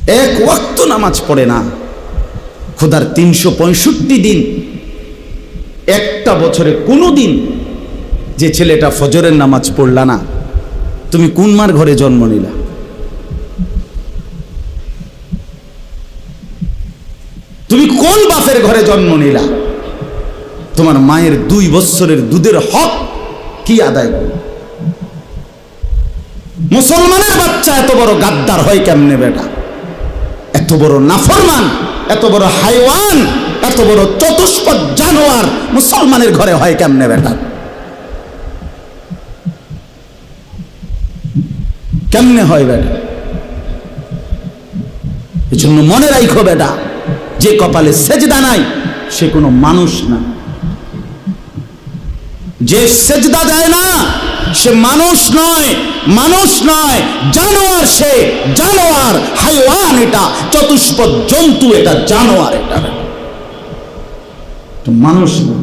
এক ওয়াক্ত নামাজ পড়ে না, খোদার 365 দিন, একটা বছরে কোনো দিন যে ছেলেটা ফজরের নামাজ পড়লা না, তুমি কোন মার ঘরে জন্ম নিলা? তুমি কোন বাপের ঘরে জন্ম নিলা? তোমার মায়ের 2 বছরের দুধের হক কি আদায় করল? মুসলমানের বাচ্চা এত বড় গাদ্দার হয় কেমনে বেটা? এত বড় নাফরমান, এত বড় হাইওয়ান, এত বড় চতুষ্পদ জানোয়ার মুসলমানের ঘরে হয় কেমনে বেটা? কেমনে হয় বেটা? এজন্য মনে রাখো বেটা, যে কপালে সেজদা নাই সে কোনো মানুষ না। যে সেজদা দেয় না সে মানুষ নয়, মানুষ নয়, জানোয়ার। সে জানোয়ার, হাইওয়ান, এটা চতুষ্পদ জন্তু, এটা জানোয়ার, এটা মানুষ না।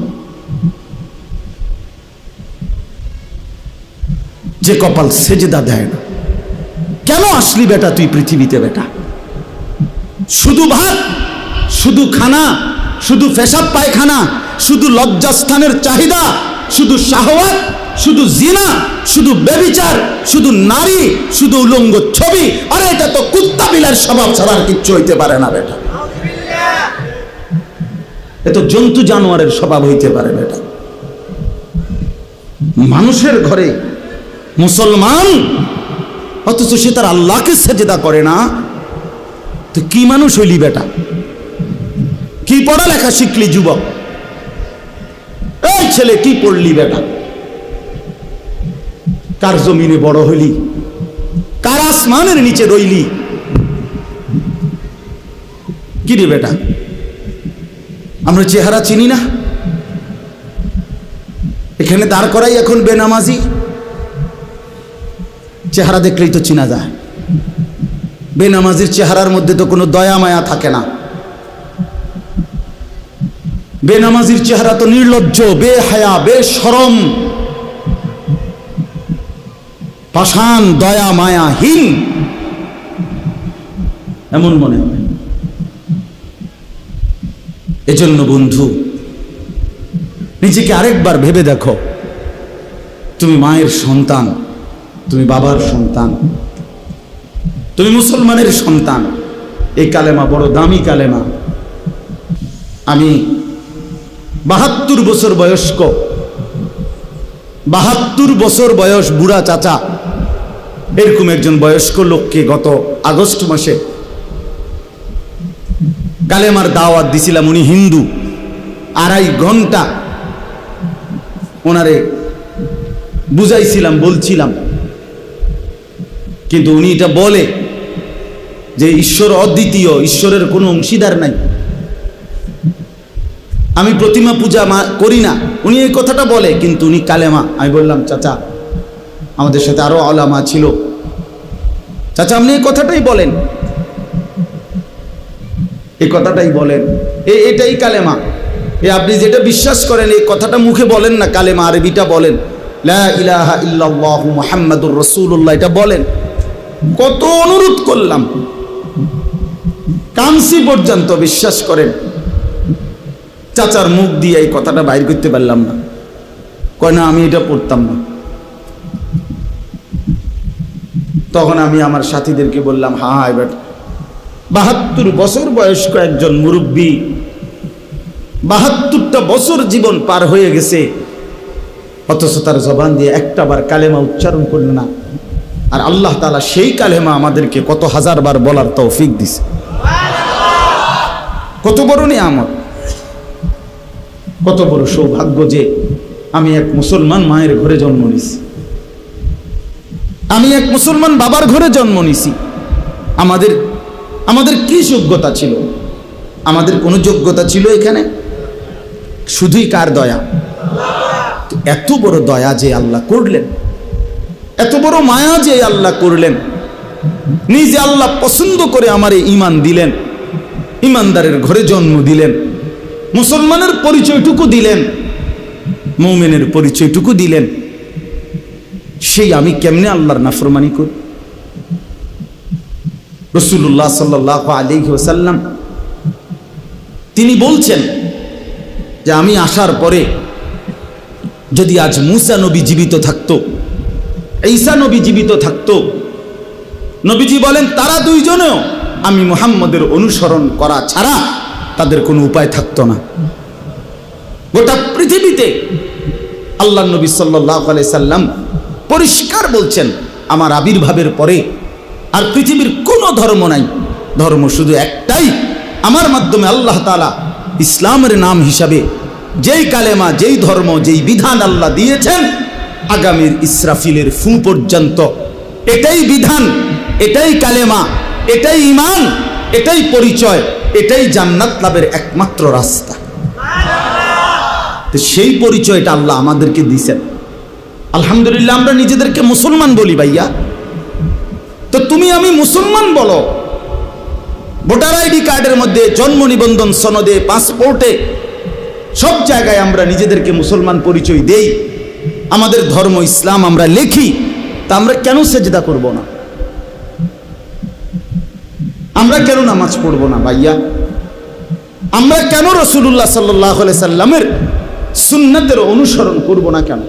যে কপাল সেজদা দেয় না। কেন আসলি বেটা তুই পৃথিবীতে বেটা? শুধু ভাত, শুধু খানা, শুধু পেশাব পায়খানা, শুধু লজ্জাস্থানের চাহিদা, শুধু শাহওয়াত, শুধু জিনা, শুধু ব্যভিচার, শুধু নারী, শুধু উলঙ্গ ছবি। আরে এটা তো কুত্তা বিলার স্বভাব ছাড়া আর কিচ্ছু হইতে পারে না বেটা। এ তো জন্তু জানোয়ারের স্বভাব হইতে পারে বেটা। মানুষের ঘরে মুসলমান, অথচ সে তার আল্লাহকে সেজদা করে না। তো কি মানুষ হইলি বেটা? কি পড়ালেখা শিখলি যুবক? এই ছেলে কি পড়লি বেটা? কার জমিনে বড় হইলি? কার আসমানের নিচে রইলি? কি রে বেটা? আমরা চেহারা চিনি না? এখানে দাঁড় করাই এখন বেনামাজি। চেহারা দেখলেই তো চিনা যায়। বেনামাজির চেহারার মধ্যে তো কোনো দয়া মায়া থাকে না। বেনামাজির চেহারা তো নির্লজ্জ, বেহায়া, বেশরম, পাষাণ, দয়া মায়াহীন এমন মনে হয়। এজন্য বন্ধু, নিজেকে আরেকবার ভেবে দেখো। তুমি মায়ের সন্তান, তুমি বাবার সন্তান, তুমি মুসলমানের সন্তান। এই কালেমা বড় দামি কালেমা। আমি 72 বছর বয়স্ক, 72 বছর বয়স বুড়া চাচা, এরকম একজন বয়স্ক লোককে গত আগস্ট মাসে কালেমার দাওয়াত দিছিলাম। উনি হিন্দু। 2.5 ঘন্টা ওনারে বুঝাইছিলাম, বলছিলাম, কিন্তু উনি এটা বলে যে ঈশ্বর অদ্বিতীয়, ঈশ্বরের কোনো অংশীদার নাই, আমি প্রতিমা পূজা করি না। উনি এই কথাটা বলে, কিন্তু উনি কালেমা। আমি বললাম, চাচা, আমাদের সাথে আরো আলেমা ছিল, চাচা আপনি এই কথাটাই বলেন, এই কথাটাই বলেন, এটাই কালেমা। আপনি যেটা বিশ্বাস করেন এই কথাটা মুখে বলেন না, কালেমা আরবিটা বলেন, লা ইলাহা ইল্লাল্লাহু মুহাম্মাদুর রাসূলুল্লাহ, এটা বলেন। কত অনুরোধ করলাম, কামসি পর্যন্ত, বিশ্বাস করেন চাচার মুখ দিয়ে এই কথাটা বাইর করতে পারলাম না। কয় না, আমি এটা পড়তাম না। তখন আমি আমার সাথীদেরকে বললাম, হ্যাঁ এবার 72 বছর বয়স্ক একজন মুরব্বী, 72টা বছর জীবন পার হয়ে গেছে, অথচ তার জবান দিয়ে একটাবার কালেমা উচ্চারণ করল না। আর আল্লাহ তাআলা সেই কালেমা আমাদেরকে কত হাজারবার বলার তৌফিক দিছে। কত বড় নিয়ামত, কত বড় সৌভাগ্য যে আমি এক মুসলমান মায়ের ঘরে জন্ম নিছি, আমি এক মুসলমান বাবার ঘরে জন্ম নিছি। আমাদের কি যোগ্যতা ছিল? আমাদের কোনো যোগ্যতা ছিল এখানে? শুধুই কার দয়া? এত বড় দয়া যে আল্লাহ করলেন, এত বড় মায়া যে আল্লাহ করলেন, নিজে আল্লাহ পছন্দ করে আমারে ঈমান দিলেন, ঈমানদারের ঘরে জন্ম দিলেন, মুসলমানের পরিচয়টুকু দিলেন, মুমিনের পরিচয়টুকু দিলেন। সেই আমি কেমনে আল্লাহর নাফরমানি করি? রাসূলুল্লাহ সাল্লাল্লাহু আলাইহি ওয়াসাল্লাম তিনি বলছেন যে আমি আসার পরে যদি আজ মুসা নবী জীবিত থাকতো, ঈসা নবী জীবিত থাকতো, নবীজি বলেন তারা দুইজনেও আমি মুহাম্মদের অনুসরণ করা ছাড়া তাদের কোনো উপায় থাকতো না। গোটা পৃথিবীতে আল্লাহ নবী সাল্লাল্লাহু আলাইহি সাল্লাম পরিষ্কার বলছেন আমার আবির্ভাবের পরে আর পৃথিবীর কোনো ধর্ম নাই, ধর্ম শুধু একটাই, আমার মাধ্যমে আল্লাহ তাআলা ইসলামের নাম হিসাবে যেই কালেমা, যেই ধর্ম, যেই বিধান আল্লাহ দিয়েছেন আগামীর ইসরাফিলের ফু পর্যন্ত এটাই বিধান, এটাই কালেমা, এটাই ঈমান, এটাই পরিচয়, এটাই জান্নাত লাভের একমাত্র রাস্তা। তো সেই পরিচয়টা আল্লাহ আমাদেরকে দিয়েছেন। আলহামদুলিল্লাহ আমরা নিজেদেরকে মুসলমান বলি ভাইয়া, তো তুমি আমি মুসলমান বলো, ভোটার আইডি কার্ডের মধ্যে, জন্ম নিবন্ধন সনদে, পাসপোর্টে, সব জায়গায় আমরা নিজেদেরকে মুসলমান পরিচয় দেই, আমাদের ধর্ম ইসলাম আমরা লিখি, তা আমরা কেন সেজদা করব না? আমরা কেন নামাজ পড়ব না ভাইয়া? আমরা কেন রাসূলুল্লাহ সাল্লাল্লাহু আলাইহি সাল্লামের সুন্নাতের অনুসরণ করব না কেন?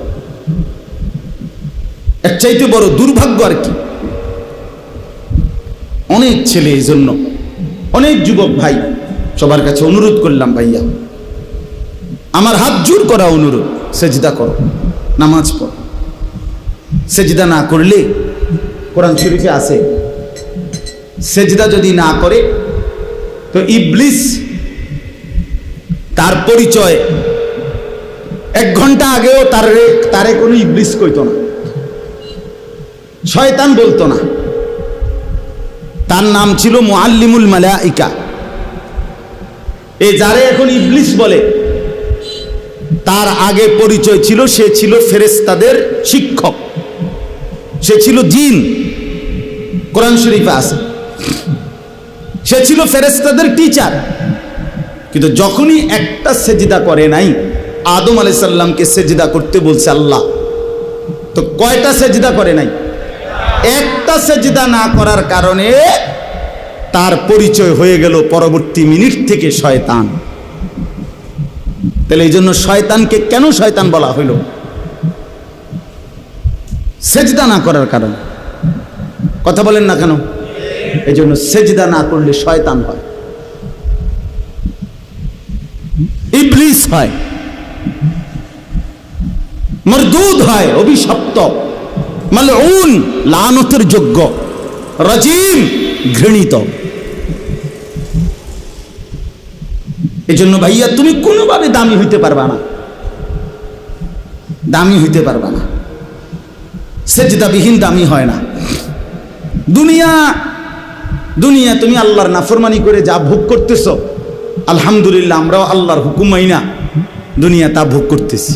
এর চাইতে বড় দুর্ভাগ্য আর কি? অনেক ছেলে, এই জন্য অনেক যুবক ভাই সবার কাছে অনুরোধ করলাম ভাইয়া, আমার হাত জোর করা অনুরোধ, সেজদা করো, নামাজ পড়ো। সেজদা না করলে কোরআন শরীফে আছে সেজদা যদি না করে তো ইবলিস তার পরিচয় 1 ঘন্টা আগেও তারে কোনো ইবলিস কইতো না, শয়তান বলতো না, তার নাম ছিল মুআল্লিমুল মালাইকা। এই যারে এখন ইবলিস বলে তার আগে পরিচয় ছিল সে ছিল ফেরেশতাদের শিক্ষক, সে ছিল জিন, কোরআন শরীফে আছে, সে ছিল ফেরেশতাদের টিচার। কিন্তু যখনই একটা সেজদা করে নাই, আদম আলাইহিস সালামকে সেজদা করতে বলছে আল্লাহ, তো কয়টা সেজদা করে নাই? একটা সেজদা না করার কারণে তার পরিচয় হয়ে গেল পরবর্তী মিনিট থেকে শয়তান। তাহলে এই জন্য শয়তানকে কেন শয়তান বলা হইল? সেজদা না করার কারণে। কথা বলেন না কেন? এই জন্য সেজদা না করলে শয়তান হয়, ইবলিস হয়, মরদুদ হয়, অভিশপ্ত, মালউন, লানতের যোগ্য, রাজিম, ঘৃণিত। এই জন্য ভাইয়া তুমি কোনোভাবে দামি হইতে পারবা না, দামি হইতে পারবা না। সেজদাবিহীন দামি হয় না। দুনিয়া তুমি আল্লাহর নাফরমানি করে যা ভোগ করতেছ, আলহামদুলিল্লাহ আমরাও আল্লাহর হুকুম মাইনা দুনিয়া তা ভোগ করতেছি।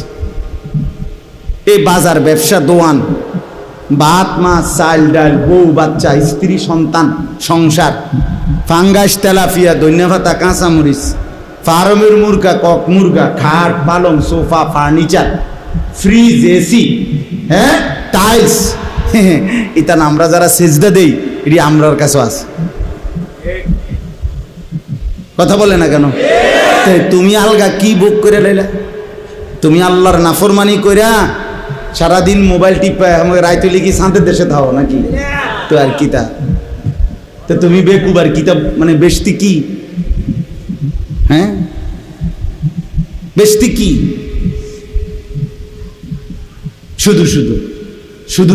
এই বাজার, ব্যবসা, দোয়ান, ভাত, মাছ, চাল, ডাল, বউ, বাচ্চা, স্ত্রী, সন্তান, সংসার, ফাঙ্গাস, তেলাপিয়া, ধন্যভাতা, কাঁচামরিচ, ফার্মের মুরগা, কক মুরগা, খাট, পালং, সোফা, ফার্নিচার, ফ্রিজ, এসি, হ্যাঁ, টাইলস, এটা আমরা যারা সেজদা দেই এটি আমরার কাছে আছে। কথা বলে না কেন? তুমি আলগা কি ভোগ করে লাইলা? তুমি আল্লাহর নাফরমানি কইরা সারাদিন মোবাইল টিপা আমাকে রাইতে লিখি শান্তির দেশে থাও নাকি? তো আর কি তা? তো তুমি বেকুবার কিতাব মানে বেশতি কি? হ্যাঁ, বেশতি কি? শুধু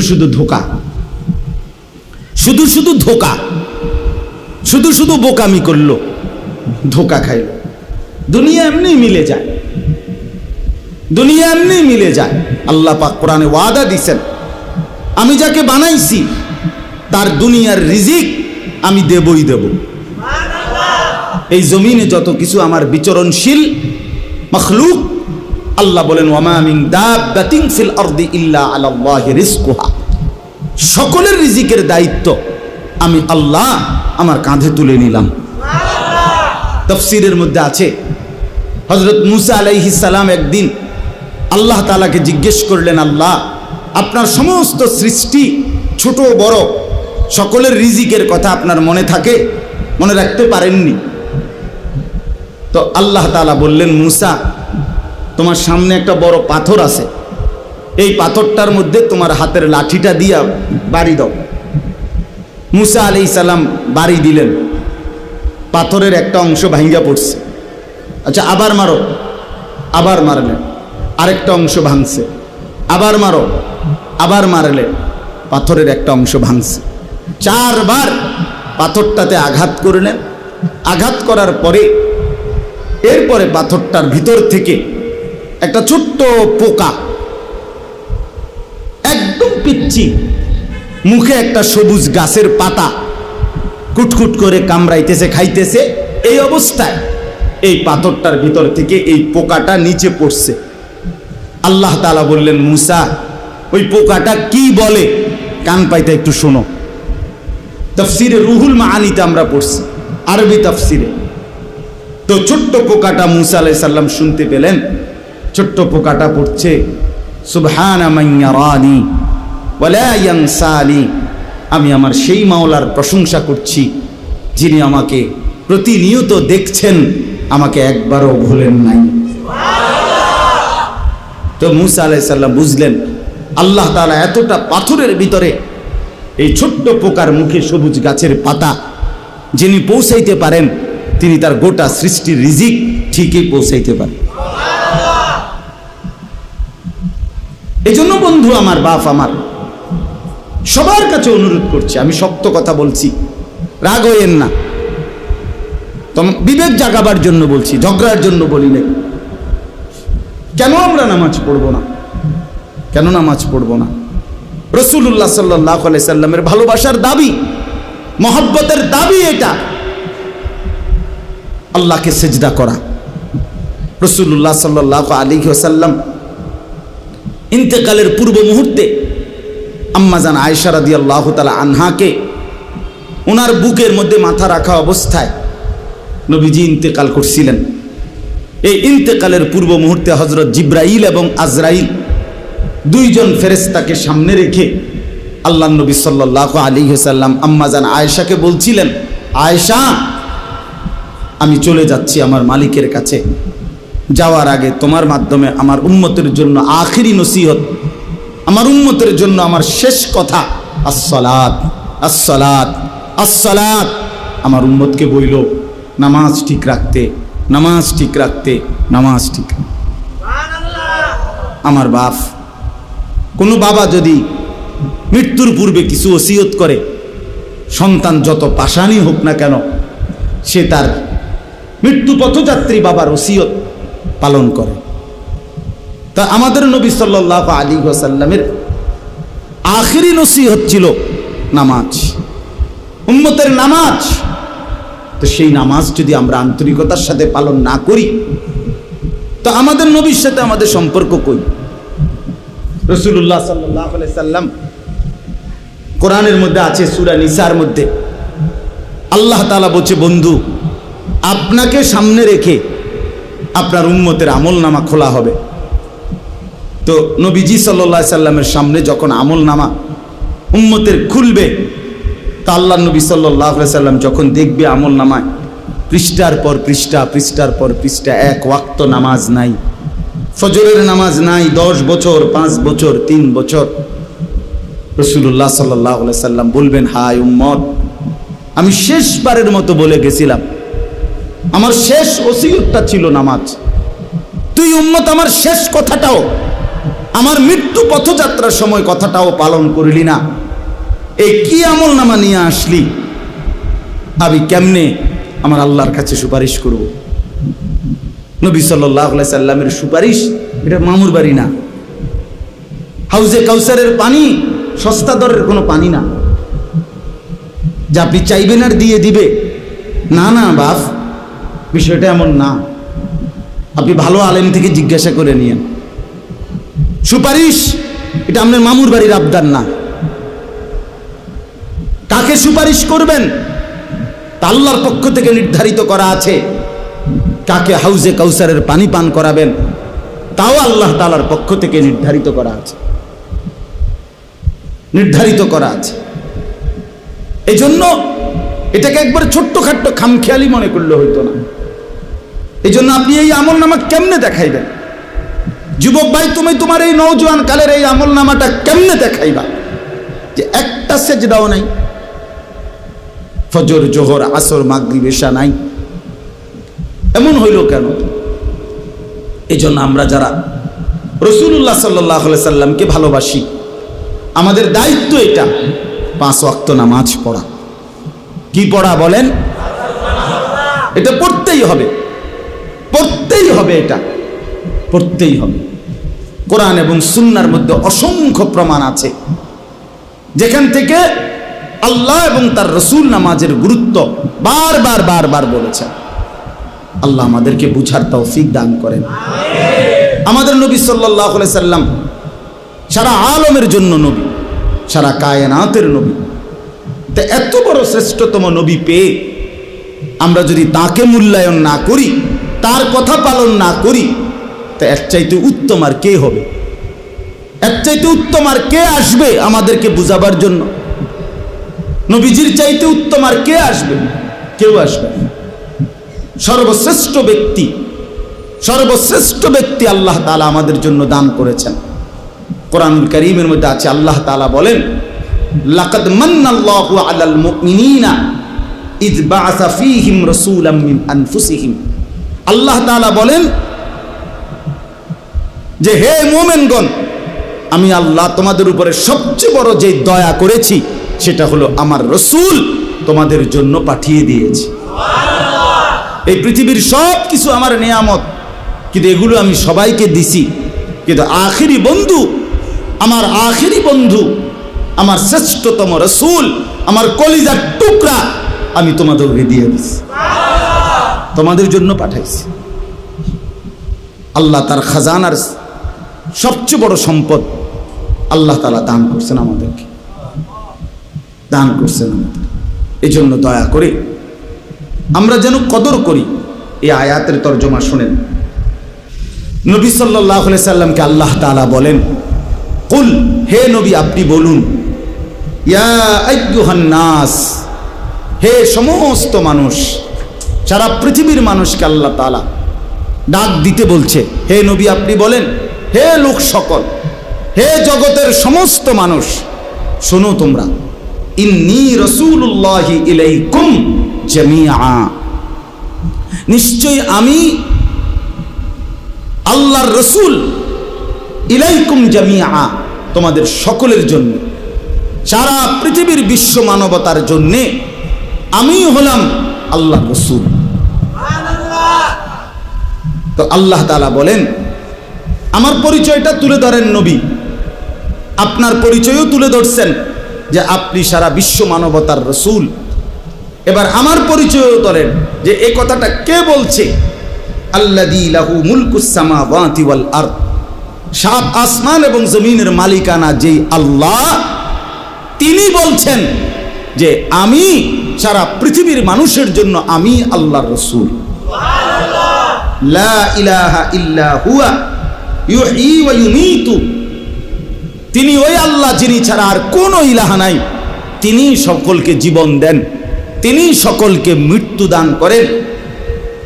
শুধু ধোকা, শুধু ধোকা, শুধু বোকামি করলো, ধোকা খাইল। দুনিয়া এমনি মিলে যায়, দুনিয়া এমনি মিলে যায়। আল্লাহ পাক কোরআনে ওয়াদা দিছেন, আমি যাকে বানাইছি তার দুনিয়ার রিজিক আমি দেবই দেব। এই জমিনে যত কিছু আমার বিচরণশীল মখলুক, আল্লাহ বলেন ওয়ামা মিন দাব্বাতিন ফিল আরদি ইল্লা আলাল্লাহি রিজকুহা, সকলের রিজিকের দায়িত্ব আমি আল্লাহ আমার কাঁধে তুলে নিলাম। তাফসীরের মধ্যে আছে হযরত মুসা আলাইহিস সালাম একদিন আল্লাহ তাআলাকে জিজ্ঞেস করলেন, আল্লাহ আপনার সমস্ত সৃষ্টি ছোট বড় সকলের রিজিকের কথা আপনার মনে থাকে, মনে রাখতে পারেননি। তো আল্লাহ তাআলা বললেন, মুসা তোমার সামনে একটা বড় পাথর আছে, এই পাথরটার মধ্যে তোমার হাতের লাঠিটা দিয়া বাড়ি দাও। মুসা আলাইহিস সালাম বাড়ি দিলেন, পাথরের একটা অংশ ভাঙ্গা পড়ছে। আচ্ছা আবার মারো, আবার মারলেন, আরেকটা অংশ ভাঙছে, আবার মারো, আবার মারলেন, পাথরের একটা অংশ ভাঙছে। 4 বার পাথরটাতে আঘাত করলেন। আঘাত করার পরে এরপরে পাথরটার ভিতর থেকে একটা ছোট্ট পোকা, একদম পিচ্চি, মুখে একটা সবুজ গাছের পাতা কুটকুট করে কামড়াইতেছে, খাইতেছে। এই অবস্থায় এই পাথরটার ভিতর থেকে এই পোকাটা নিচে পড়ছে। আল্লাহ তাআলা বললেন, মুসা ওই পোকাটা কি বলে কান পাইতে একটু শোনো। তাফসিরে রুহুল মাআনিতে আমরা পড়ছি, আরবি তাফসিরে। তো ছোট্ট পোকাটা মুসা আলাইহিস সালাম শুনতে পেলেন। ছোট্ট পোকাটা পড়ছে, সুবহানা মান ইয়ারানি ওয়ালা ইয়ানসানি। আমি আমার সেই মাওলার প্রশংসা করছি যিনি আমাকে প্রতিনিয়ত দেখছেন, আমাকে একবারও ভুলেন নাই। তো মুসা আলাইহিস সালাম বুঝলেন আল্লাহ তাআলা এতটা পাথরের ভিতরে এই ছোট্ট পোকার মুখে সবুজ গাছের পাতা যিনি পৌঁছাইতে পারেন, তিনি তার গোটা সৃষ্টির রিজিক ঠিকই পৌঁছাইতে পারেন। এই জন্য বন্ধু আমার, বাপ আমার, সবার কাছে অনুরোধ করছি, আমি শক্ত কথা বলছি, রাগ হইয়েন না, বিবেক জাগাবার জন্য বলছি, ঝগড়ার জন্য বলি নাই। কেন আমরা নামাজ পড়বো না? কেন নামাজ পড়বো না? রাসূলুল্লাহ সাল্লাল্লাহু আলাইহি সাল্লামের ভালোবাসার দাবি, মহব্বতের দাবি এটা, আল্লাহকে সিজদা করা। রাসূলুল্লাহ সাল্লাল্লাহু আলাইহি ওয়াসাল্লাম ইন্তেকালের পূর্ব মুহূর্তে আম্মাজান আয়েশা রাদিয়াল্লাহু তাআলা আনহাকে ওনার বুকের মধ্যে মাথা রাখা অবস্থায় নবীজি ইন্তেকাল করছিলেন। এই ইন্তেকালের পূর্ব মুহূর্তে হযরত জিবরাইল এবং আজরাইল দুইজন ফেরেশতাকে সামনে রেখে আল্লাহর নবী সাল্লাল্লাহু আলাইহি ওয়াসাল্লাম আম্মাজান আয়েশাকে বলছিলেন, আয়েশা আমি চলে যাচ্ছি আমার মালিকের কাছে, যাওয়ার আগে তোমার মাধ্যমে আমার উম্মতের জন্য আখিরি নসিহত, আমার উম্মতের জন্য আমার শেষ কথা, আসসালাত আসসালাত আসসালাত। আমার উম্মতকে বইল নামাজ ঠিক রাখতে, নামাজ ঠিক রাখতে, নামাজ ঠিক। আমার বাপ, কোনো বাবা যদি মৃত্যুর পূর্বে কিছু ওসিয়ত করে, সন্তান যত পাষাণই হোক না কেন, সে তার মৃত্যু পথযাত্রী বাবার ওসিয়ত পালন করে। তা আমাদের নবী সাল্লাল্লাহু আলাইহি ওয়াসাল্লামের আখিরি নসিহত ছিল নামাজ, উম্মতের নামাজ। তো সেই নামাজ যদি আমরা আন্তরিকতার সাথে পালন না করি, তো আমাদের নবীর সাথে আমাদের সম্পর্ক কই? রাসূলুল্লাহ সাল্লাল্লাহু আলাইহি সাল্লাম কোরআনের মধ্যে আছে, সূরা নিসার মধ্যে আল্লাহ তাআলা বলছে, বন্ধু আপনাকে সামনে রেখে আপনার উম্মতের আমলনামা খোলা হবে। তো নবীজি সাল্লাল্লাহু আলাইহি সাল্লামের সামনে যখন আমলনামা উম্মতের খুলবে, তা আল্লাহর নবী সাল্লাল্লাহু আলাইহি সাল্লাম যখন দেখবে আমলনামায় পৃষ্ঠার পর পৃষ্ঠা, পৃষ্ঠার পর পৃষ্ঠা, এক ওয়াক্ত নামাজ নাই, ফজরের নামাজ নাই, 10 বছর, 5 বছর, 3 বছর, রাসূলুল্লাহ সাল্লাল্লাহু আলাইহি সাল্লাম বলবেন, হায় উম্মত, আমি শেষবারের মতো বলে গেছিলাম, আমার শেষ ওসিয়তটা ছিল নামাজ। তুই উম্মত আমার শেষ কথাটাও, আমার মৃত্যু পথযাত্রার সময় কথাটাও পালন করলি না। এই কি আমলনামা নিয়ে আসলি? আমি কেমনে আমার আল্লাহর কাছে সুপারিশ করব? নবী সাল্লাল্লাহু আলাইহি সাল্লামের সুপারিশ এটা মামুর বাড়ি না, হাউজে কাউসারের পানি সস্তা দরের কোনো পানি না যা আপনি চাইবেন আর দিয়ে দিবে। না না বাপ, বিষয়টা এমন না। আপনি ভালো আলেম থেকে জিজ্ঞাসা করে নিয়েন। সুপারিশ এটা আপনার মামুর বাড়ির আবদার না। কাকে সুপারিশ করবেন তা আল্লাহর পক্ষ থেকে নির্ধারিত করা আছে। কাকে হাউজে কাউসারের পানি পান করাবেন তাও আল্লাহ তাআলার পক্ষ থেকে নির্ধারিত করা আছে, নির্ধারিত করা আছে। এই জন্য এটাকে একবার ছোট্টখাট্ট খামখেয়ালি মনে করলে হইতো না। এই জন্য আপনি এই আমল নামা কেমনে দেখাইবেন? যুবক ভাই, তুমি তোমার এই নওজোয়ান কালের এই আমল নামাটা কেমনে দেখাইবা যে একটা সেজদাও নাই, ফজর জোহর আসর মাগরিব এশা নাই? এমন হইল কেন? এই জন্য আমরা যারা রাসূলুল্লাহ সাল্লাল্লাহু আলাইহি সাল্লামকে ভালোবাসি, আমাদের দায়িত্ব এটা 5 ওয়াক্ত নামাজ পড়া। কি পড়া বলেন? এটা পড়তেই হবে, পড়তেই হবে, এটা পড়তেই হবে। কোরআন এবং সুন্নাহর মধ্যে অসংখ্য প্রমাণ আছে যেখান থেকে আল্লাহ এবং তার রাসূল নামাজের গুরুত্ব বারবার বারবার বলেছেন। আল্লাহ আমাদেরকে বুঝার তৌফিক দান করেন। আমাদের নবী সাল্লাল্লাহু আলাইহি সাল্লাম সারা আলমের জন্য নবী, সারা কায়নাতের নবী। তা এত বড় শ্রেষ্ঠতম নবী পেয়ে আমরা যদি তাকে মূল্যায়ন না করি, তার কথা পালন না করি, তা এর চাইতে উত্তম আর কে হবে? এর চাইতে উত্তম আর কে আসবে আমাদেরকে বুঝাবার জন্য? নবীজির চাইতে উত্তম আর কে আসবে? কেউ আসবে না। সর্বশ্রেষ্ঠ ব্যক্তি, সর্বশ্রেষ্ঠ ব্যক্তি আল্লাহ তাআলা আমাদের জন্য দান করেছেন। কোরআনুল কারীমের মধ্যে আছে, আল্লাহ তাআলা বলেন, লাকাদ মান্নাল্লাহু আলাল মুমিনিনা ইয বাআসা ফীহিম রাসূলাম মিন আনফুসিহিম। আল্লাহ তাআলা বলেন যে হে মুমিনগণ, আমি আল্লাহ তোমাদের উপরে সবচেয়ে বড় যে দয়া করেছি সেটা হলো আমার রাসূল তোমাদের জন্য পাঠিয়ে দিয়েছি। এই পৃথিবীর সব কিছু আমার নিয়ামত, কিন্তু এগুলো আমি সবাইকে দিছি, কিন্তু আখিরি বন্ধু, আমার আখিরি বন্ধু, আমার শ্রেষ্ঠতম রাসূল, আমার কলিজার টুকরা আমি তোমাদেরকে দিয়ে দিছি, তোমাদের জন্য পাঠাইছি। আল্লাহ তার খাজানার সবচেয়ে বড় সম্পদ আল্লাহ তাআলা দান করছেন আমাদেরকে, দান করছেন আমাদের। এই জন্য দয়া করে আমরা যেন কদর করি। এই আয়াতের তরজমা শুনেন। নবী সাল্লাল্লাহু আলাইহি সাল্লামকে আল্লাহ তাআলা বলেন, কুল, হে নবী আপনি বলুন, ইয়া আইয়ুহান নাস, হে সমস্ত মানুষ, সারা পৃথিবীর মানুষকে আল্লাহ তাআলা ডাক দিতে বলছে। হে নবী আপনি বলেন, হে লোক সকল, হে জগতের সমস্ত মানুষ, শোনো তোমরা, ইন্নী রাসূলুল্লাহি ইলাইকুম জামিআ, নিশ্চয়ই আমি আল্লাহর রাসূল, ইলাইকুম জামিআ, তোমাদের সকলের জন্য, সারা পৃথিবীর বিশ্ব মানবতার জন্যে আমি হলাম আল্লাহর রাসূল। তো আল্লাহ তাআলা বলেন, আমার পরিচয়টা তুলে ধরেন নবী, আপনার পরিচয়ও তুলে ধরছেন যে আপনি সারা বিশ্ব মানবতার রাসূল। এবার আমার পরিচয়ও ধরেন যে এই কথাটা কে বলছে। আল্লাযী লাহু মুলকুস সামাওয়াতি ওয়াল আরদ, সাত আসমান এবং জমিনের মালিকানা যেই আল্লাহ, তিনি বলছেন যে আমি সারা পৃথিবীর মানুষের জন্য আমি আল্লাহর রাসূল। সুবহানাল্লাহ। লা ইলাহা ইল্লা হুয়া ইউহয়ী ওয়া ইউমীতু, তিনি ওই আল্লাহ যিনি ছাড়া আর কোনো ইলাহা নাই, তিনি সকলকে জীবন দেন, তিনি সকলকে মৃত্যু দান করেন।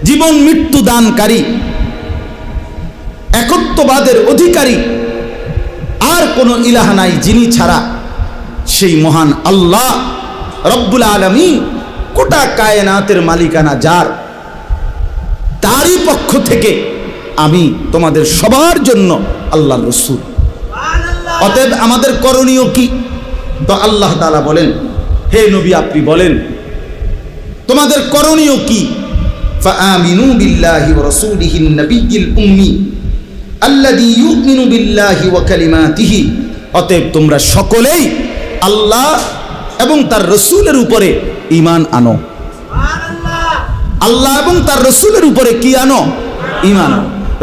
জীবন মৃত্যু দানকারী, একত্ববাদের অধিকারী আর কোনো ইলাহা নাই যিনি ছাড়া। সেই মহান আল্লাহ রব্বুল আলামিন, গোটা কায়নাতের মালিকানা যার, তারই পক্ষ থেকে আমি তোমাদের সবার জন্য আল্লাহর রাসূল। অতএব আমাদের করণীয় কি? তো আল্লাহ তাআলা বলেন, হে নবী আপনি বলেন তোমাদের করণীয় কি? ফাআমিনু বিল্লাহি ওয়া রাসূলিহিন নাবিয়্যিল উম্মি আল্লাযী ইউমিনু বিল্লাহি ওয়া কালিমাতিহি। অতএব তোমরা সকলেই আল্লাহ এবং তার রাসূলের উপরে ঈমান আনো। সুবহানাল্লাহ। আল্লাহ এবং তার রাসূলের উপরে কি আনো? ঈমান।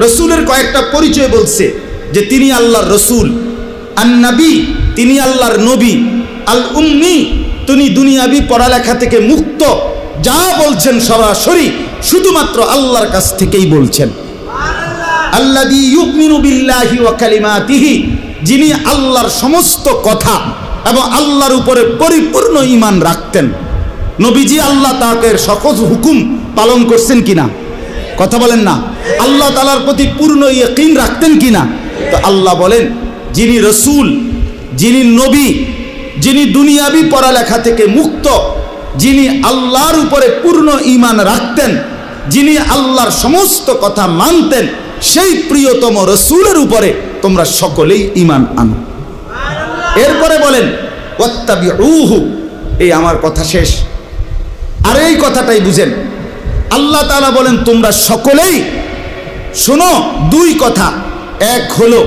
রাসূলের কয়েকটা পরিচয় বলছে যে তিনি আল্লাহর রাসূল, আন-নবী তিনি আল্লাহর নবী, আল উম্মি তিনি দুনিয়াবি পড়ালেখা থেকে মুক্ত, যা বলছেন সরাসরি শুধুমাত্র আল্লাহর কাছ থেকেই বলছেন। আল্লাযী ইউমিনু বিল্লাহি ওয়া কালিমাতিহি, যিনি আল্লাহর সমস্ত কথা এবং আল্লাহর উপরে পরিপূর্ণ ঈমান রাখতেন। নবীজি আল্লাহ তাআলার সকল হুকুম পালন করছেন কিনা? কথা বলেন না। আল্লাহ তাআলার প্রতি পূর্ণ ইয়াকিন রাখতেন কিনা? তো আল্লাহ বলেন, যিনি রসূল, যিনি নবী, যিনি দুনিয়াবি পড়ালেখা থেকে মুক্ত, যিনি আল্লাহর উপরে পূর্ণ ঈমান রাখতেন, যিনি আল্লাহর সমস্ত কথা মানতেন, সেই প্রিয়তম রসূলের উপরে তোমরা সকলেই ঈমান আনো। এরপরে বলেন ওয়াত্তাবিউহু, এই আমার কথা শেষ। আর এই কথাটাই বুঝেন, আল্লাহ তাআলা বলেন তোমরা সকলেই শোনো। দুই কথা, এক হলো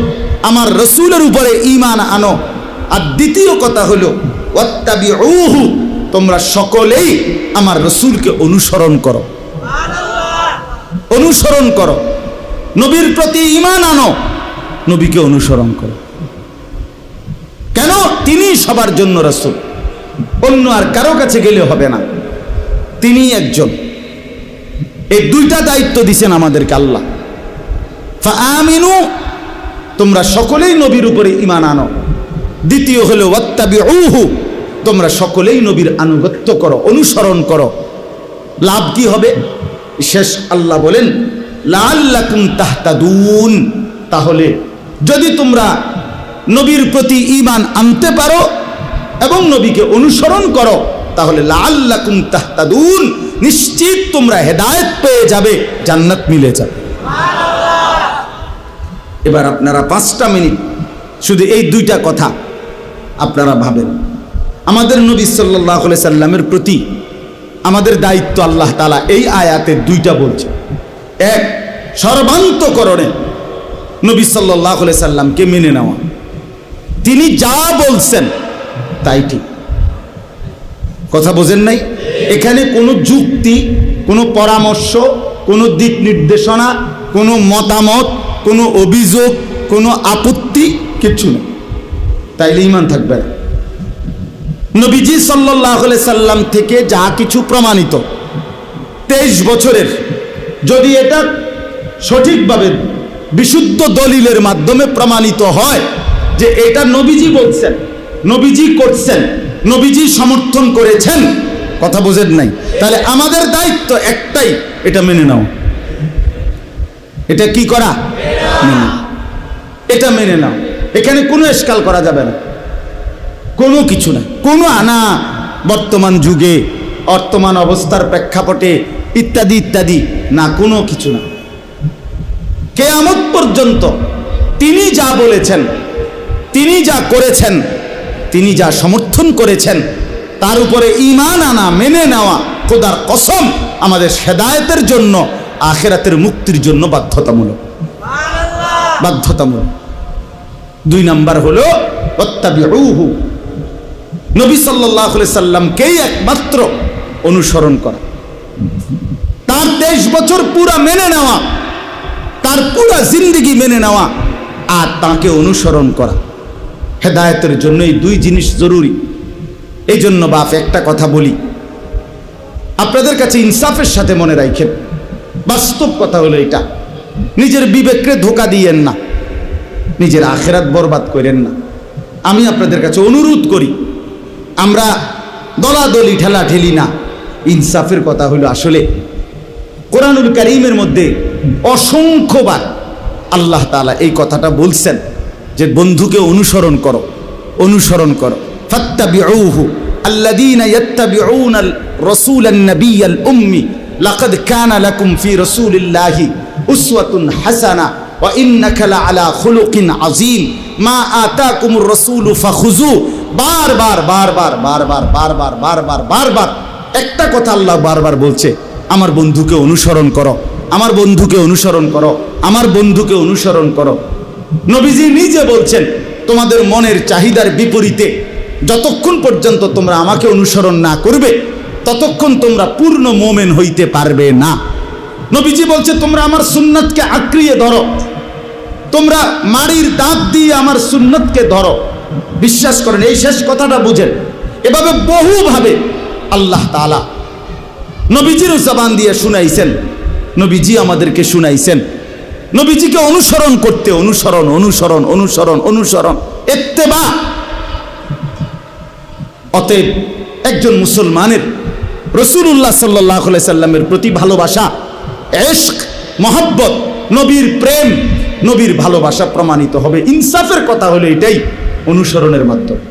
আমার রসূলের উপরে ঈমান আনো, আর দ্বিতীয় কথা হলো ওয়াত্তাবিউহু, তোমরা সকলেই আমার রসূলকে অনুসরণ করো। অনুসরণ করো, নবীর প্রতি ঈমান আনো, নবীকে অনুসরণ করো। কেন? তিনি সবার জন্য রসূল, অন্য আর কারো কাছে গেলে হবে না, তিনি একজন। এই দুইটা দায়িত্ব দিয়েছেন আমাদেরকে আল্লাহ। ফাআমিনু, তোমরা সকলেই নবীর উপরে ঈমান আনো। দ্বিতীয় হলো ওয়াত্তাবিউহু, তোমরা সকলেই নবীর আনুগত্য করো, অনুসরণ করো। লাভ কি হবে? শেষ আল্লাহ বলেন লাআল্লাকুম তাহতাদুন, তাহলে যদি তোমরা নবীর প্রতি ঈমান আনতে পারো এবং নবীকে অনুসরণ করো, তাহলে লাআল্লাকুম তাহতাদুন, নিশ্চিত তোমরা হেদায়েত পেয়ে যাবে, জান্নাত মিলে যাবে। এবার আপনারা 5টা মিনিট শুধু এই দুইটা কথা আপনারা ভাবেন। আমাদের নবী সাল্লাল্লাহু আলাইহি সাল্লামের প্রতি আমাদের দায়িত্ব আল্লাহ তাআলা এই আয়াতে দুইটা বলছে। এক, সর্বান্তকরণে নবী সাল্লাল্লাহু আলাইহি সাল্লামকে মেনে নেওয়া, তিনি যা বলছেন তাই ঠিক। কথা বোঝেন নাই? এখানে কোনো যুক্তি, কোনো পরামর্শ, কোনো দিক নির্দেশনা, কোনো মতামত, কোনো অভিযোগ, কোনো আপত্তি কিচ্ছু নেই, তাইলে ঈমান থাকবে না। নবীজি সাল্লাল্লাহু আলাইহি সাল্লাম থেকে যা কিছু প্রমাণিত 23 বছরের, যদি এটা সঠিকভাবে বিশুদ্ধ দলিলের মাধ্যমে প্রমাণিত হয় যে এটা নবীজি বলছেন, নবীজি করছেন, নবীজি সমর্থন করেছেন, কথা বোঝেন নাই, তাহলে আমাদের দায়িত্ব একটাই, এটা মেনে নাও। এটা কি করা? এটা মেনে নাও। এখানে কোনো এশকাল করা যাবে না, কোনো কিছু না, কোনো আনা বর্তমান যুগে, বর্তমান অবস্থার প্রেক্ষাপটে ইত্যাদি ইত্যাদি না, কোনো কিছু না। কিয়ামত পর্যন্ত তিনি যা বলেছেন, তিনি যা করেছেন, তিনি যা সমর্থন করেছেন, তার উপরে ঈমান আনা, মেনে নেওয়া খোদার কসম আমাদের হেদায়েতের জন্য, আখিরাতের মুক্তির জন্য বাধ্যতামূলক। বাধ্যতামূলক। 2 নাম্বার হলো ওয়াত্তাবিউহু, নবী সাল্লাল্লাহু আলাইহি সাল্লামকেই একমাত্র অনুসরণ করা, তার 23 বছর পুরা মেনে নেওয়া, তার পুরা জিন্দেগি মেনে নেওয়া, আর তাকে অনুসরণ করা। হেদায়েতের জন্য এই 2 জিনিস জরুরি। এই জন্য বাপ একটা কথা বলি, আপনাদের কাছে ইনসাফের সাথে মনে রাখেন, বাস্তব কথা হলো এটা, নিজের বিবেককে ধোঁকা দিয়েন না, নিজের আখিরাত বরবাদ করেন না। আমি আপনাদের কাছে অনুরোধ করি, আমরা দলাদলি ঠেলা ঠেলি না। ইনসাফের কথা হলো, আসলে কোরআনুল কারীমের মধ্যে অসংখ্যবার আল্লাহ তাআলা এই কথাটা বলছেন যে বন্ধুকে অনুসরণ করো, অনুসরণ করো। ফাত্তাবিউহু আল্লাযীনা ইয়াত্তাবিউনাল রাসূলান নাবিয়্যাল উম্মি লাকাদ কানা লাকুম ফি রাসূলিল্লাহি উসওয়াতুন হাসানা ওয়া ইন্নাকা লাআলা খুলুকিন আযীম মা আতাকুমুর রাসূলু ফাখুযু। বারবার বারবার বারবার বারবার বারবার বারবার একটা কথা আল্লাহ বারবার বলছে, আমার বন্ধুকে অনুসরণ করো, আমার বন্ধুকে অনুসরণ করো, আমার বন্ধুকে অনুসরণ করো। নবীজি নিজে বলছেন, তোমাদের মনের চাহিদার বিপরীতে যতক্ষণ পর্যন্ত তোমরা আমাকে অনুসরণ না করবে, ততক্ষণ তোমরা পূর্ণ মুমিন হইতে পারবে না। নবীজি বলছে, তোমরা আমার সুন্নাতকে আঁকড়িয়ে ধরো, তোমরা মাড়ির দাঁত দিয়ে আমার সুন্নতকে ধরো। বিশ্বাস করেন, এই শেষ কথাটা বুঝেন। এভাবে বহুভাবে আল্লাহ তাআলা নবীজির জবান দিয়ে শুনাইছেন, নবীজি আমাদেরকে শুনাইছেন নবীজিকে অনুসরণ করতে। অনুসরণ অনুসরণ অনুসরণ অনুসরণ, ইত্তেবা। অতএব একজন মুসলমানের রাসূলুল্লাহ সাল্লাল্লাহু আলাইহি সাল্লামের প্রতি ভালোবাসা, ইশক, মহব্বত, নবীর প্রেম, নবীর ভালোবাসা প্রমাণিত হবে। ইনসাফের কথা হলো এটাই, অনুসরণের মাধ্যমে।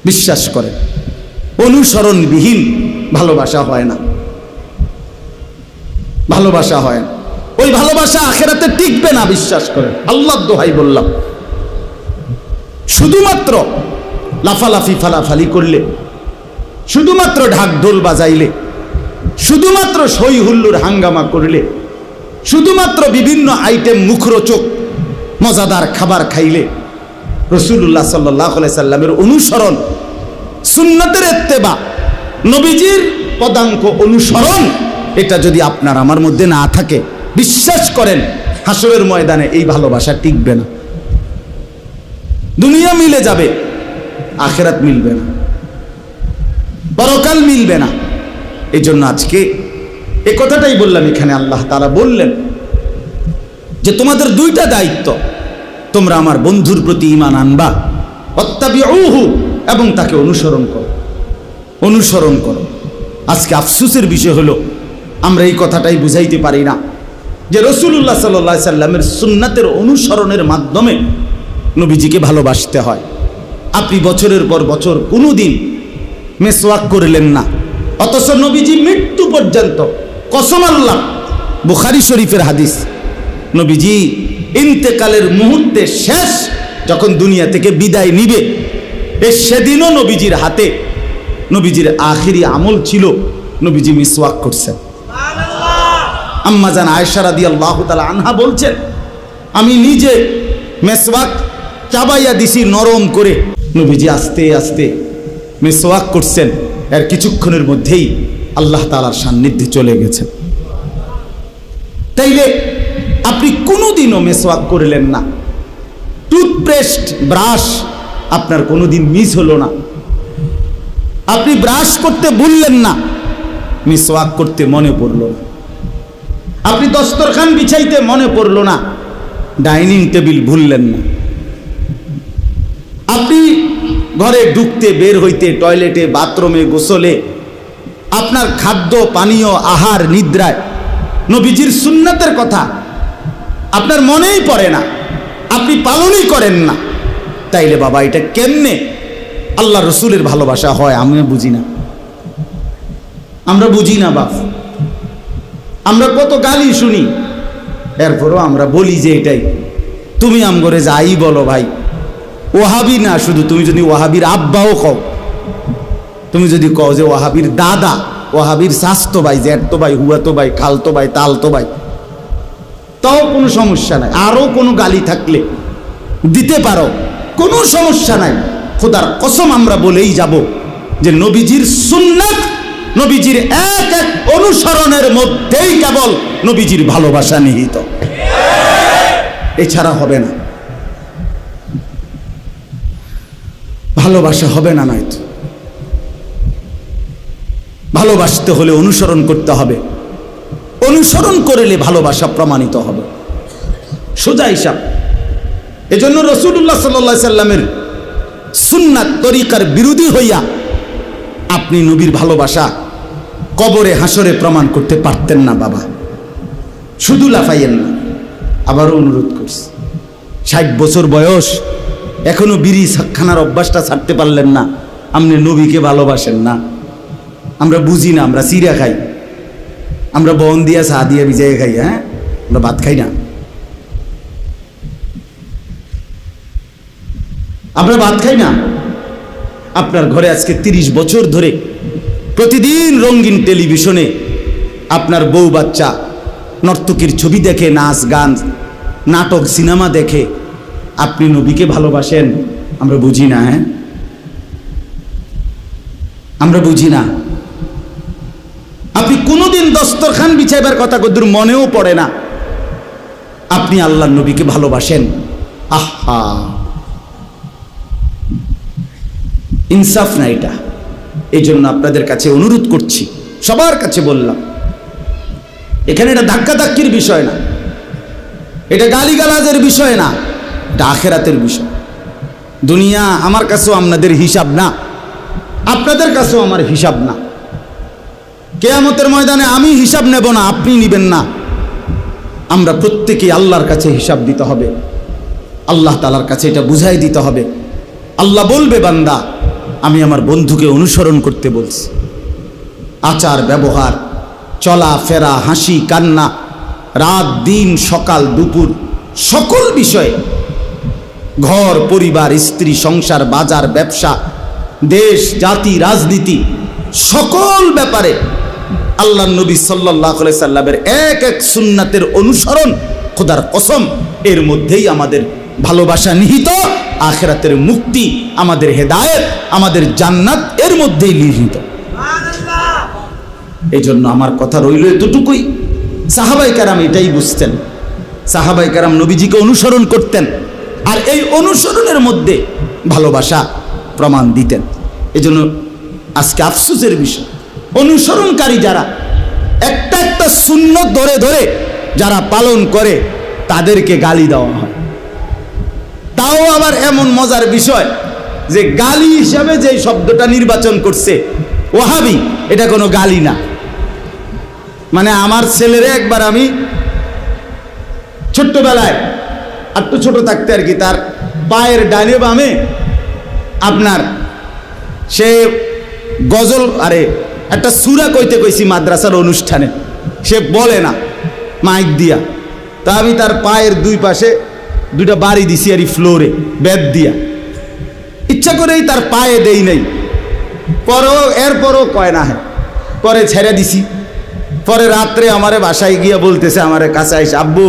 বিশ্বাস করেন, অনুসরণবিহীন ভালোবাসা হয় না, ভালোবাসা হয় না। ওই ভালোবাসা আখিরাতে টিকবে না, বিশ্বাস করেন। আল্লাহর দোহাই বললাম, শুধুমাত্র লাফালাফি ফালাফালি করলে, শুধুমাত্র ঢাক ঢোল বাজাইলে, শুধুমাত্র সই হুল্লুর হাঙ্গামা করলে, শুধুমাত্র বিভিন্ন আইটেম মুখরোচক মজাদার খাবার খাইলে রাসূলুল্লাহ সাল্লাল্লাহু আলাইহি সাল্লামের অনুসরণ, সুন্নাতের ইত্তেবা, নবীজির পদাঙ্ক অনুসরণ, এটা যদি আপনার আমার মধ্যে না থাকে, বিশ্বাস করেন হাসরের ময়দানে এই ভালোবাসা টিকবে না। দুনিয়া মিলে যাবে, আখিরাত মিলবে না, পরকাল মিলবে না। এই জন্য আজকে এই কথাটাই বললাম। এখানে আল্লাহ তাআলা বললেন যে তোমাদের দুইটা দায়িত্ব, তোমরা আমার বন্ধুর প্রতি ঈমান আনবা, ওয়াত্তাবিউহু, এবং তাকে অনুসরণ করো, অনুসরণ করো। আজকে আফসোসের বিষয় হলো আমরা এই কথাটাই বুঝাইতে পারি না যে রাসূলুল্লাহ সাল্লাল্লাহু আলাইহি সাল্লামের সুন্নাতের অনুসরণের মাধ্যমে নবীজিকে ভালোবাসতে হয়। আপনি বছরের পর বছর কোনোদিন মেসওয়াক করলেন না, অথচ নবীজি মৃত্যু পর্যন্ত, কসম আল্লাহ, বুখারী শরীফের হাদিস, নবীজি ইন্তেকালের মুহূর্তে শেষ যখন দুনিয়া থেকে বিদায় নিবে, সেদিনও নবীজির হাতে, নবীজির আখিরি আমল ছিল নবীজি মিসওয়াক করছেন। আম্মা জান আয়েশা রাদিয়াল্লাহু তাআলা আনহা বলছেন, আমি নিজে মিসওয়াক চাবাইয়া দিছি নরম করে। নবীজি আস্তে আস্তে মিসওয়াক করছেন, এর কিছুক্ষণের মধ্যেই আল্লাহ তাআলার সান্নিধ্যে চলে গেছেন। তাইলে আপনি কোনোদিনও মিসওয়াক করলেন না, টুথপেস্ট, ব্রাশ আপনার কোনোদিন মিস হলো না, আপনি ব্রাশ করতে ভুললেন না, মিসওয়াক করতে মনে পড়লো না, আপনি দস্তরখান বিছাইতে মনে পড়লো না, ডাইনিং টেবিল ভুললেন না, আপনি ঘরে ঢুকতে, বের হইতে, টয়লেটে, বাথরুমে, গোসলে, আপনার খাদ্য পানীয়, আহার, নিদ্রায় নবীজির সুন্নাতের কথা আপনার মনেই পড়ে না, আপনি পালনই করেন না। তাইলে বাবা এটা কেমনে আল্লাহ রসুলের ভালোবাসা হয়? আমি বুঝি না, আমরা বুঝি না বাপ। আমরা কত গালি শুনি, এরপরও আমরা বলি যে এটাই। তুমি আমগরে যাই বলো ভাই, ওয়াহাবি না শুধু, তুমি যদি ওয়াহাবির আব্বাও কও, তুমি যদি কও যে ওয়াহাবির দাদা, ওয়াহাবির শাস্তো ভাই, জ্যাঠতো ভাই, হুয়াতো ভাই, খালতো ভাই, তালতো ভাই, তাও কোনো সমস্যা নাই। আরো কোনো গালি থাকলে দিতে পারো, কোনো সমস্যা নাই। খোদার কসম আমরা বলেই যাব যে নবীজির সুন্নাত, নবীজির এক এক অনুসরণের মধ্যেই কেবল নবীজির ভালোবাসা নিহিত, এছাড়া হবে না, ভালোবাসা হবে না। নয়তো ভালোবাসতে হলে অনুসরণ করতে হবে, অনুসরণ করলে ভালোবাসা প্রমাণিত হবে, সোজা হিসাব। এজন্য রাসূলুল্লাহ সাল্লাল্লাহু আলাইহি সাল্লামের সুন্নাত তরিকার বিরোধী হইয়া আপনি নবীর ভালোবাসা কবরে হাসরে প্রমাণ করতে পারতেন না বাবা। শুধু লাফাইয়েন না, আবারও অনুরোধ করছি, 60 বছর বয়স, এখনো বিড়ি খানার অভ্যাসটা ছাড়তে পারলেন না, আপনি নবীকে ভালোবাসেন না। আমরা বুঝি না, আমরা চিড়া খাই, আমরা বন দিয়া চা দিয়া ভিজাই খাই, হ্যাঁ, আমরা ভাত খাই না, আমরা ভাত খাই না। আপনার ঘরে আজকে 30 বছর ধরে প্রতিদিন রঙিন টেলিভিশনে আপনার বউ বাচ্চা নর্তকীর ছবি দেখে, নাচ গান, নাটক, সিনেমা দেখে, আপনি নবীকে ভালোবাসেন? আমরা বুঝি না, হ্যাঁ, আমরা বুঝি না। আপনি কোনোদিন দস্তরখান বিছাইবার কথা কদ্দুর মনেও পড়ে না, আপনি আল্লাহর নবীকে ভালোবাসেন? আহা, ইনসাফ না এটা। এই জন্য আপনাদের কাছে অনুরোধ করছি, সবার কাছে বললাম, এখানে এটা ধাক্কাধাক্কির বিষয় না, এটা গালিগালাজের বিষয় না, এটা আখেরাতের বিষয়। দুনিয়া আমার কাছেও আপনাদের হিসাব না, আপনাদের কাছেও আমার হিসাব না। কিয়ামতের ময়দানে আমি হিসাব নেব না, আপনি নেবেন না। আমরা প্রত্যেকেই আল্লাহর কাছে হিসাব দিতে হবে, আল্লাহ তাআলার কাছে এটা বুঝাই দিতে হবে। আল্লাহ বলবে, বান্দা আমি আমার বন্ধুকে অনুসরণ করতে বলছি। আচার ব্যবহার, চলা ফেরা, হাসি কান্না, রাত দিন সকাল দুপুর সকল বিষয়ে, ঘর পরিবার স্ত্রী সংসার বাজার ব্যবসা দেশ জাতি রাজনীতি সকল ব্যাপারে আল্লাহ নবী সাল্লাল্লাহু আলাইহি সাল্লামের এক এক সুন্নাতের অনুসরণ, খোদার কসম এর মধ্যেই আমাদের ভালোবাসা নিহিত, আখিরাতের মুক্তি, আমাদের হেদায়েত, আমাদের জান্নাত এর মধ্যেই নিহিত। এই জন্য আমার কথা রইল এতটুকুই। সাহাবায়ে কেরাম এটাই বুঝতেন, সাহাবায়ে কেরাম নবীজিকে অনুসরণ করতেন, আর এই অনুসরণের মধ্যে ভালোবাসা প্রমাণ দিতেন। এই জন্য আজকে আফসোসের বিষয়, অনুসরণকারী যারা একটা একটা সুন্নত ধরে ধরে যারা পালন করে তাদেরকে গালি দেওয়া হয়। তাও আবার এমন মজার বিষয় যে গালি হিসাবে যে শব্দটা নির্বাচন করছে ওয়াহাবি, এটা কোনো গালি না। মানে আমার ছেলেরে একবার আমি ছোট্টবেলায়, একটু ছোট থাকতে আর কি, তার পায়ের ডানে বামে আপনার সে গজল, আরে একটা সূরা কইতে কইছি মাদ্রাসার অনুষ্ঠানে, সে বলে না মাইক দিয়া, তা আমি তার পায়ের দুই পাশে দুইটা বাড়ি দিছি আর ফ্লোরে বেদ দিয়া, ইচ্ছা করেই তার পায়ে দেই নাই। এরপরও কয় না, হ্যাঁ পরে ছেড়ে দিছি। পরে রাত্রে আমারে বাসায় গিয়া বলতেছে, আমারে কাছে আইসে, আব্বু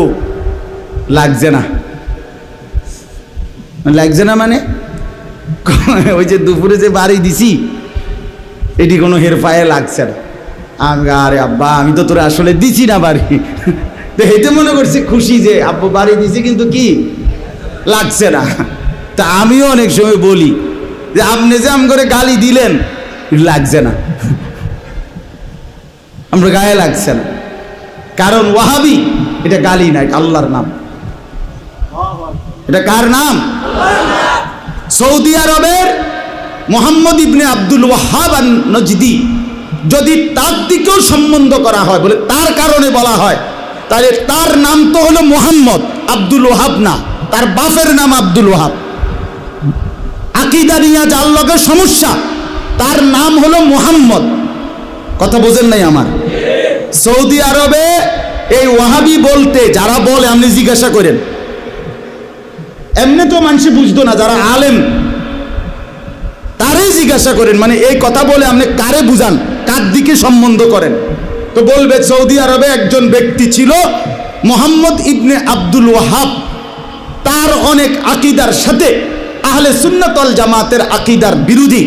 লাগছে না। লাগছে না মানে ওই যে দুপুরে যে বাড়ি দিছি এটি কোনো হের পায়ে লাগছে না। আমি, আরে আব্বা আমি তো তোরা আসলে দিছি না বাড়ি। তো এতে মনে করছি খুশি যে আব্বু বাড়ি দিছি কিন্তু কি লাগছে না। তা আমিও অনেক সময় বলি যে আপনি যে আম করে গালি দিলেন লাগছে না, আমরা গায়ে লাগছে না। কারণ ওয়াহাবি এটা গালি না, এটা আল্লাহর নাম। এটা কার নাম? সৌদি আরবের মোহাম্মদ ইবনে আব্দুল ওয়াহাব আন-নজদি, যদি তার দিকেও সম্বন্ধ করা হয়, বলে তার কারণে বলা হয়, তাহলে তার নাম তো হলো মোহাম্মদ, আব্দুল ওয়াহাব না। তার বাপের নাম আব্দুল ওয়াহাব। আকীদা নিয়ে যার লগে সমস্যা, তার নাম হলো মোহাম্মদ। কথা বোঝেন নাই আমার? সৌদি আরবে এই ওয়াহাবি বলতে যারা বলে, আপনি জিজ্ঞাসা করেন, এমনি তো মানুষ বুঝতো না, যারা আলেম তারাই জিজ্ঞাসা করেন, মানে এই কথা বলে আপনি কারে বুঝান, কার দিকে সম্বন্ধ করেন? তো বলবে সৌদি আরবে একজন ব্যক্তি ছিল মোহাম্মদ ইবনে আব্দুল ওয়াহাব, তার অনেক আকীদার সাথে আহলে সুন্নাত ওয়াল জামাতের আকীদার বিরোধী।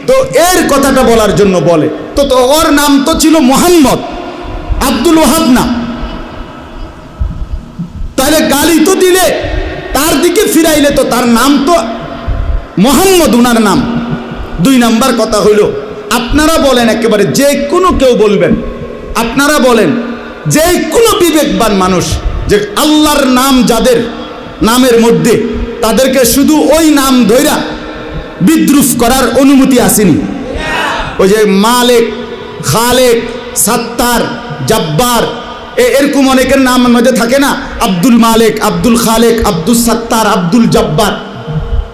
তো এর কথাটা বলার জন্য বলে, তো ওর নাম তো ছিল মোহাম্মদ, আব্দুল ওয়াহাব না। তাহলে গালি তো দিলে, তার দিকে ফিরাইলে তো তার নাম তো মোহাম্মদ, উনার নাম। দুই নাম্বার কথা হইল, আপনারা বলেন, একেবারে যে কোনো কেউ বলবেন, আপনারা বলেন যে কোনো বিবেকবান মানুষ যে আল্লাহর নাম যাদের নামের মধ্যে, তাদেরকে শুধু ওই নাম ধইরা বিদ্রুপ করার অনুমতি আসেনি? ওই যে মালিক, খালেক, সাত্তার, জব্বার, এরকম অনেকের নামের মধ্যে থাকে না, আব্দুল মালিক, আব্দুল খালেক, আব্দুল সাত্তার, আব্দুল জব্বার,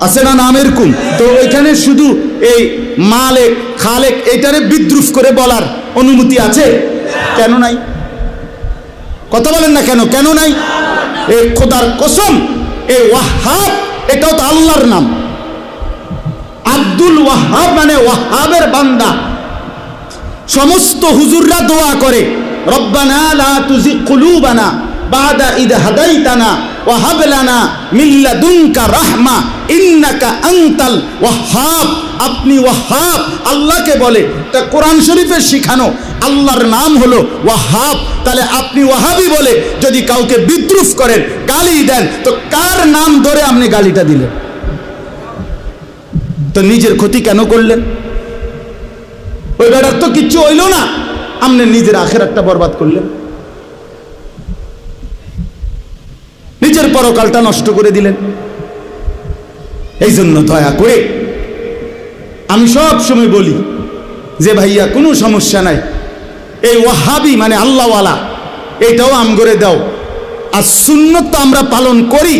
আছে না নাম এরকম? তো ওইখানে শুধু এই মালিক খালেক এইটারে বিদ্রুপ করে বলার অনুমতি আছে? কেন নাই? কথা বলেন না কেন? কেন নাই? এই খোদার কসম, এই ওয়াহাব এটাও তো আল্লাহর নাম। আব্দুল ওয়াহাব মানে ওয়াহাবের বান্দা। সমস্ত হুজুররা দোয়া করে, রব্বানা লা তুজিগ কুলুবানা বাদা ইদ হাদাইতানা ওয়া হাব লানা মিন লাদুনকা রাহমা ইন্নাকা আনতাল ওয়াহাব। আপনি ওয়াহাব আল্লাহকে বলে, তা কোরআন শরীফে শিখানো আল্লাহর নাম হলো ওয়াহাব। তাহলে আপনি ওয়াহাবি বলে যদি কাউকে বিদ্রুপ করেন, গালি দেন, তো কার নাম ধরে আপনি গালিটা দিলেন? তো নিজের ক্ষতি কেন করলেন? ওই বেটার তো কিচ্ছু হইল না, আপনি নিজের আখিরাতটা বরবাদ করলেন, নিজের পরকালটা নষ্ট করে দিলেন। এই জন্য দয়া করে আমি সব সময় বলি যে ভাইয়া কোনো সমস্যা নাই, এই ওয়াহাবি মানে আল্লাহওয়ালা এইটাও আমগরে দাও, আর সুন্নত তো আমরা পালন করি,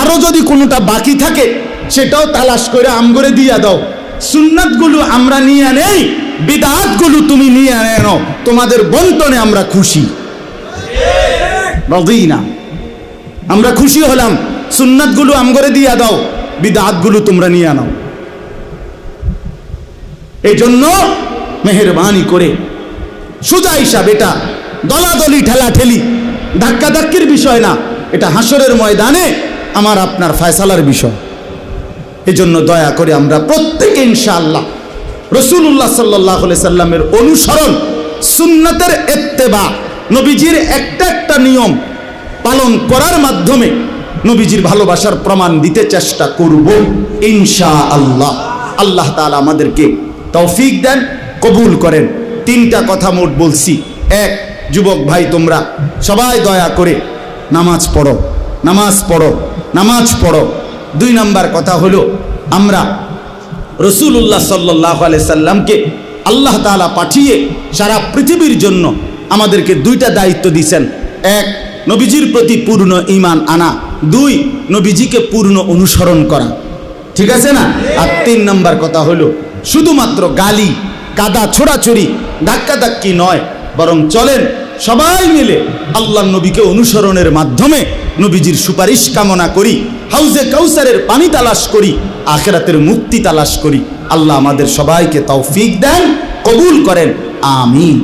আরো যদি কোনোটা বাকি থাকে সেটাও তালাশ করে আমগরে দিয়া দাও। সুন্নাতগুলো আমরা নিয়ে নেই, বিদআতগুলো তুমি নিয়ে আনো, তোমাদের বন্টনে আমরা খুশি। রাদিনা, আমরা খুশি হলাম। সুন্নাতগুলো আমগরে দিয়া দাও, বিদআতগুলো তোমরা নিয়ে আনো। এই জন্য মেহেরবানি করে সোজা হিসাব, এটা দলাদলি ঠেলাঠেলি ধাক্কাধাক্কির বিষয় না, এটা হাসরের ময়দানে আমার আপনার ফয়সালার বিষয়। এই জন্য দয়া করে আমরা প্রত্যেকে ইনশাআল্লাহ রাসূলুল্লাহ সাল্লাল্লাহু আলাইহি সাল্লামের অনুসরণ, সুন্নাতের ইত্তেবা, নবীজির একটা একটা নিয়ম পালন করার মাধ্যমে নবীজির ভালোবাসার প্রমাণ দিতে চেষ্টা করব ইনশাআল্লাহ। আল্লাহ তাআলা আমাদেরকে তৌফিক দেন, কবুল করেন। তিনটা কথা মোট বলছি। এক, যুবক ভাই তোমরা সবাই দয়া করে নামাজ পড়ো, নামাজ পড়ো, নামাজ পড়ো। 2 নাম্বার কথা হলো, আমরা রাসূলুল্লাহ সাল্লাল্লাহু আলাইহি সাল্লামকে আল্লাহ তাআলা পাঠিয়ে সারা পৃথিবীর জন্য আমাদেরকে 2টা দায়িত্ব দিয়েছেন। 1, নবীজির প্রতি পূর্ণ ঈমান আনা। 2, নবীজিকে পূর্ণ অনুসরণ করা। ঠিক আছে না? আর 3 নাম্বার কথা হলো, শুধুমাত্র গালি কাদা ছোড়াছড়ি ধাক্কাধাক্কি নয়, বরং চলেন সবাই মিলে আল্লাহর নবীকে অনুসরণের মাধ্যমে নবীজির সুপারিশ কামনা করি, হাউজে কাউসারের পানি তালাশ করি, আখিরাতের মুক্তি তালাশ করি। আল্লাহ আমাদের সবাইকে তৌফিক দেন, কবুল করেন, আমিন।